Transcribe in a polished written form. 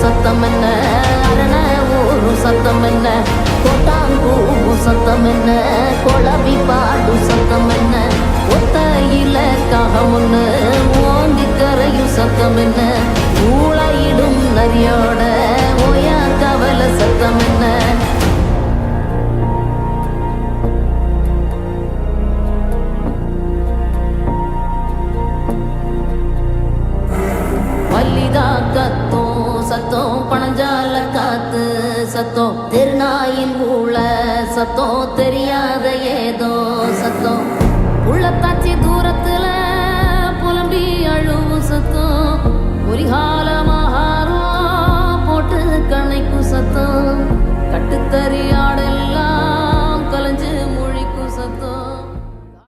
சத்தம் என்ன, அரண ஊரும் சத்தம் என்ன, கொட்டாங்கூவும் சத்தம் என்ன, கொளவி பாடும் சத்தம் என்ன, ஒத்தையில காகமுன்னு ஓங்கி கரையும் சத்தம் என்ன, ஊழையிடும் நரியோட ஓயா கவல சத்தம் என்ன. மல்லிகா கத்தும் சத்தம், பணஞ்சால காத்து சத்தம், திருநாயின் ஊழ சத்தம், தெரியாத ஏதோ சத்தம், உள்ளத்தாச்சி தூரத்துல புலம்பி அழுவும் சத்தம், ஒரு கால